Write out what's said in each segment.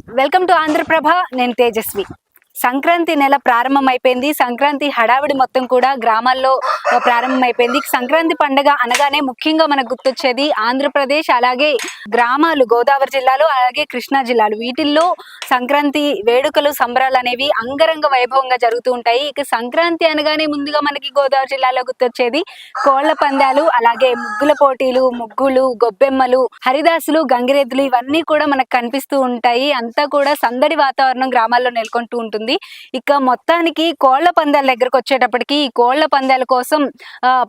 Welcome to Andhraprabha. నేను తేజస్వి. సంక్రాంతి నెల ప్రారంభమైపోయింది. సంక్రాంతి హడావిడి మొత్తం కూడా గ్రామాల్లో ప్రారంభమైపోయింది. సంక్రాంతి పండుగ అనగానే ముఖ్యంగా మనకు గుర్తొచ్చేది ఆంధ్రప్రదేశ్, అలాగే గ్రామాలు, గోదావరి జిల్లాలు, అలాగే కృష్ణా జిల్లాలు. వీటిల్లో సంక్రాంతి వేడుకలు, సంబరాలు అనేవి అంగరంగ వైభవంగా జరుగుతూ ఉంటాయి. ఇక సంక్రాంతి అనగానే ముందుగా మనకి గోదావరి జిల్లాలో గుర్తొచ్చేది కోళ్ల పందాలు, అలాగే ముగ్గుల పోటీలు, ముగ్గులు, గొబ్బెమ్మలు, హరిదాసులు, గంగిరెద్దులు ఇవన్నీ కూడా మనకు కనిపిస్తూ ఉంటాయి. అంతా కూడా సందడి వాతావరణం గ్రామాల్లో నెలకొంటూ ఉంటుంది. ఇక మొత్తానికి కోళ్ల పందాల దగ్గరకు వచ్చేటప్పటికి ఈ కోళ్ల పందాల కోసం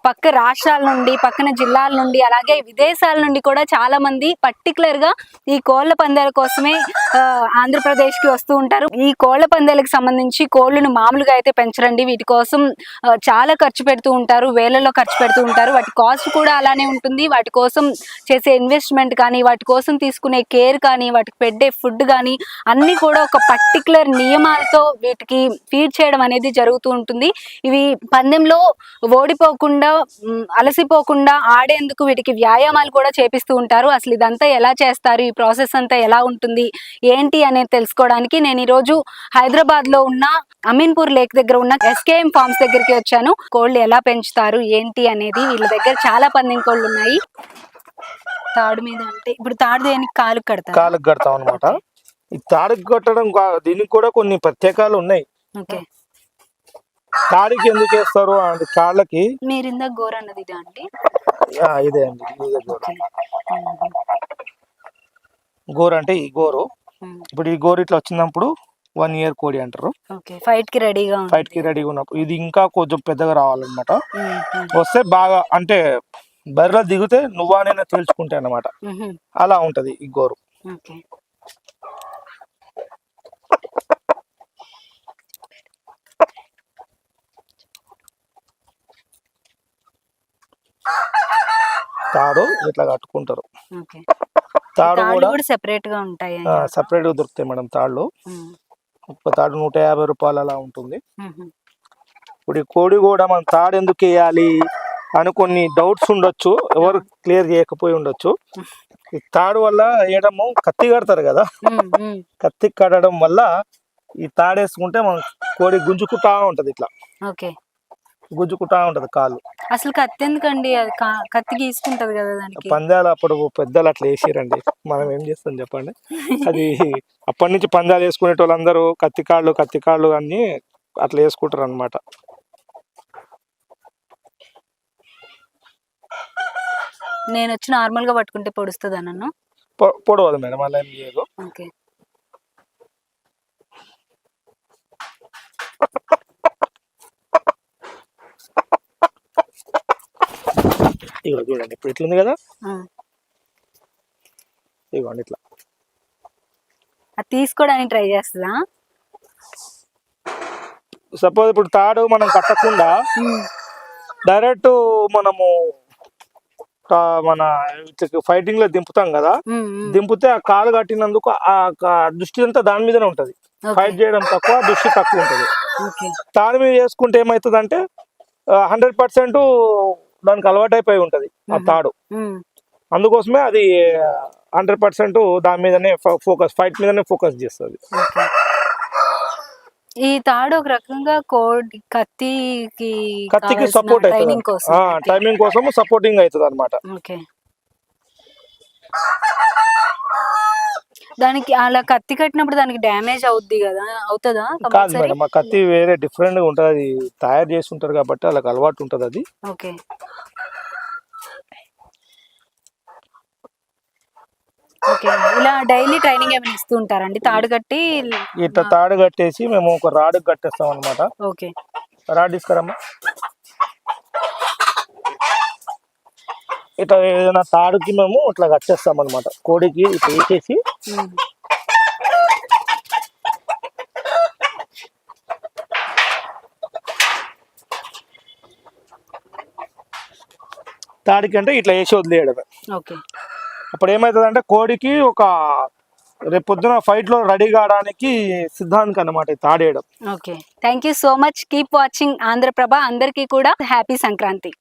పక్క రాష్ట్రాల నుండి, పక్కన జిల్లాల నుండి, అలాగే విదేశాల నుండి కూడా చాలా మంది పర్టికులర్ గా ఈ కోళ్ల పందాల కోసమే ఆంధ్రప్రదేశ్ కి వస్తూ ఉంటారు. ఈ కోళ్ల పందాలకు సంబంధించి కోళ్లను మామూలుగా అయితే పెంచరండి. వీటి కోసం చాలా ఖర్చు పెడుతూ ఉంటారు, వేలలో ఖర్చు పెడుతూ ఉంటారు. వాటి కాస్ట్ కూడా అలానే ఉంటుంది. వాటి కోసం చేసే ఇన్వెస్ట్మెంట్ కానీ, వాటి కోసం తీసుకునే కేర్ కానీ, వాటికి పెట్టే ఫుడ్ కానీ అన్ని కూడా ఒక పర్టికులర్ నియమాలతో వీటికి ఫీడ్ చేయడం అనేది జరుగుతూ ఉంటుంది. ఇవి పందెంలో ఓడిపోకుండా, అలసిపోకుండా ఆడేందుకు వీటికి వ్యాయామాలు కూడా చేపిస్తూ ఉంటారు. అసలు ఇదంతా ఎలా చేస్తారు, ఈ ప్రాసెస్ అంతా ఎలా ఉంటుంది, ఏంటి అనేది తెలుసుకోవడానికి నేను ఈరోజు హైదరాబాద్ లో ఉన్న అమీన్పూర్ లేక్ దగ్గర ఉన్న ఎస్కేఎం ఫార్మ్స్ దగ్గరికి వచ్చాను. కోళ్ళు ఎలా పెంచుతారు ఏంటి అనేది, వీళ్ళ దగ్గర చాలా పందెం కోళ్ళు ఉన్నాయి. తాడు మీద అంటే ఇప్పుడు తాడు దేనికి కాలుకు కడతాం అనమాట. ఈ తాడుకి కట్టడం దీనికి కూడా కొన్ని ప్రత్యేకాలు ఉన్నాయి. తాడికి ఎందుకు వేస్తారు అంటే కాళ్ళకి మీరు ఇందాక గోరు అన్నది ఇదే అండి. ఇదే అండి, గోరు అంటే ఈ గోరు. ఇప్పుడు ఈ గోరు ఇట్లా వచ్చినప్పుడు 1 year కోడి అంటారు. ఫైట్ కి రెడీగా ఉన్నప్పుడు ఇది ఇంకా కొంచెం పెద్దగా రావాలన్నమాట. వస్తే బాగా అంటే బరిలో దిగితే నువ్వానైనా తేల్చుకుంటే అన్నమాట. అలా ఉంటది ఈ గోరు. తాడు ఇట్లా కట్టుకుంటారు. తాడు కూడా సెపరేట్ గా ఉంటాయి, సెపరేట్ గా దొరుకుతాయి మేడం తాళ్ళు. ఒక తాడు 150 రూపాయలు అలా ఉంటుంది. ఇప్పుడు ఈ కోడి కూడా మనం తాడు ఎందుకు వేయాలి అని కొన్ని డౌట్స్ ఉండొచ్చు, ఎవరు క్లియర్ చేయకపోయి ఉండొచ్చు. ఈ తాడు వల్ల వేయడము కత్తి కడతారు కదా, కత్తి కట్టడం వల్ల ఈ తాడేసుకుంటే మనం కోడి గుంజుకుంటా ఉంటది, ఇట్లా గుంజుకుంటా ఉంటది కాళ్ళు. అసలు కత్తి ఎందుకండి, అది కత్తి గీసుకుంటది కదా దానికి. పందాలు అప్పుడు పెద్దలు అట్లా వేసిరండి, మనం ఏం చేస్తాం చెప్పండి. అది అప్పటి నుంచి పందాలు వేసుకునే వాళ్ళందరూ కత్తి కాళ్ళు అన్ని అట్లా వేసుకుంటారు అనమాట. నేను వచ్చి నార్మల్ గా పట్టుకుంటే పొడుస్తుందా నన్ను? పొడవదు మేడం, అలా ఏం లేదు. ఇగో చూడండి, ఇప్పుడు ఇట్లుంది కదా, ఇగోండి ఇట్లా తీసుకోవడానికి ట్రై చేస్తుందా. సపోజ్ ఇప్పుడు తాడు మనం కట్టకుండా డైరెక్ట్ మనము మన ఫైటింగ్ లో దింపుతాం కదా, దింపితే ఆ కాలు కట్టినందుకు ఆ దృష్టి అంతా దాని మీదనే ఉంటది. ఫైట్ చేయడం తక్కువ, దృష్టి తక్కువ ఉంటది. తాడు మీద చేసుకుంటే ఏమవుతుంది అంటే 100% దానికి అలవాటు అయిపోయి ఉంటది ఆ తాడు. అందుకోసమే అది 100% దాని మీదనే ఫోకస్, ఫైట్ మీదనే ఫోకస్ చేస్తుంది. ఈ తాడు ఒక రకంగా కత్తికి సపోర్ట్ అవుతుంది, టైమింగ్ కోసం సపోర్టింగ్ అవుతుంది అనమాట. దానికి అలా కత్తి కట్టినప్పుడు దానికి డ్యామేజ్ అవుద్ది కదా, అవుతుందా? కాదు మేడం, ఆ కత్తి వేరే డిఫరెంట్ గా ఉంటది, అది తయారు చేసి ఉంటారు కాబట్టి వాళ్ళకి అలవాటు ఉంటది అది. ఇలా డైలీ ట్రైనింగ్ ఏమైనా ఇస్తూ ఉంటారండి? తాడు కట్టి ఇట్లా తాడు కట్టేసి మేము ఒక రాడ్ కట్టేస్తాం అనమాట. రాడ్ తీసుకురమ్మా. ఇట్లా ఏదైనా తాడుకి మేము ఇట్లా కట్టేస్తాం అనమాట. కోడికి ఇట్లా వేసేసి తాడికి అంటే ఇట్లా వేసి వదిలేయడమే. అప్పుడు ఏమవుతుంది అంటే కోడికి ఒక రేపు పొద్దున ఫైట్ లో రెడీ కావడానికి సిద్ధాంతం అన్నమాట తాడేయడం. Thank you so much. Keep watching Andhraprabha. అందరికీ కూడా హ్యాపీ సంక్రాంతి.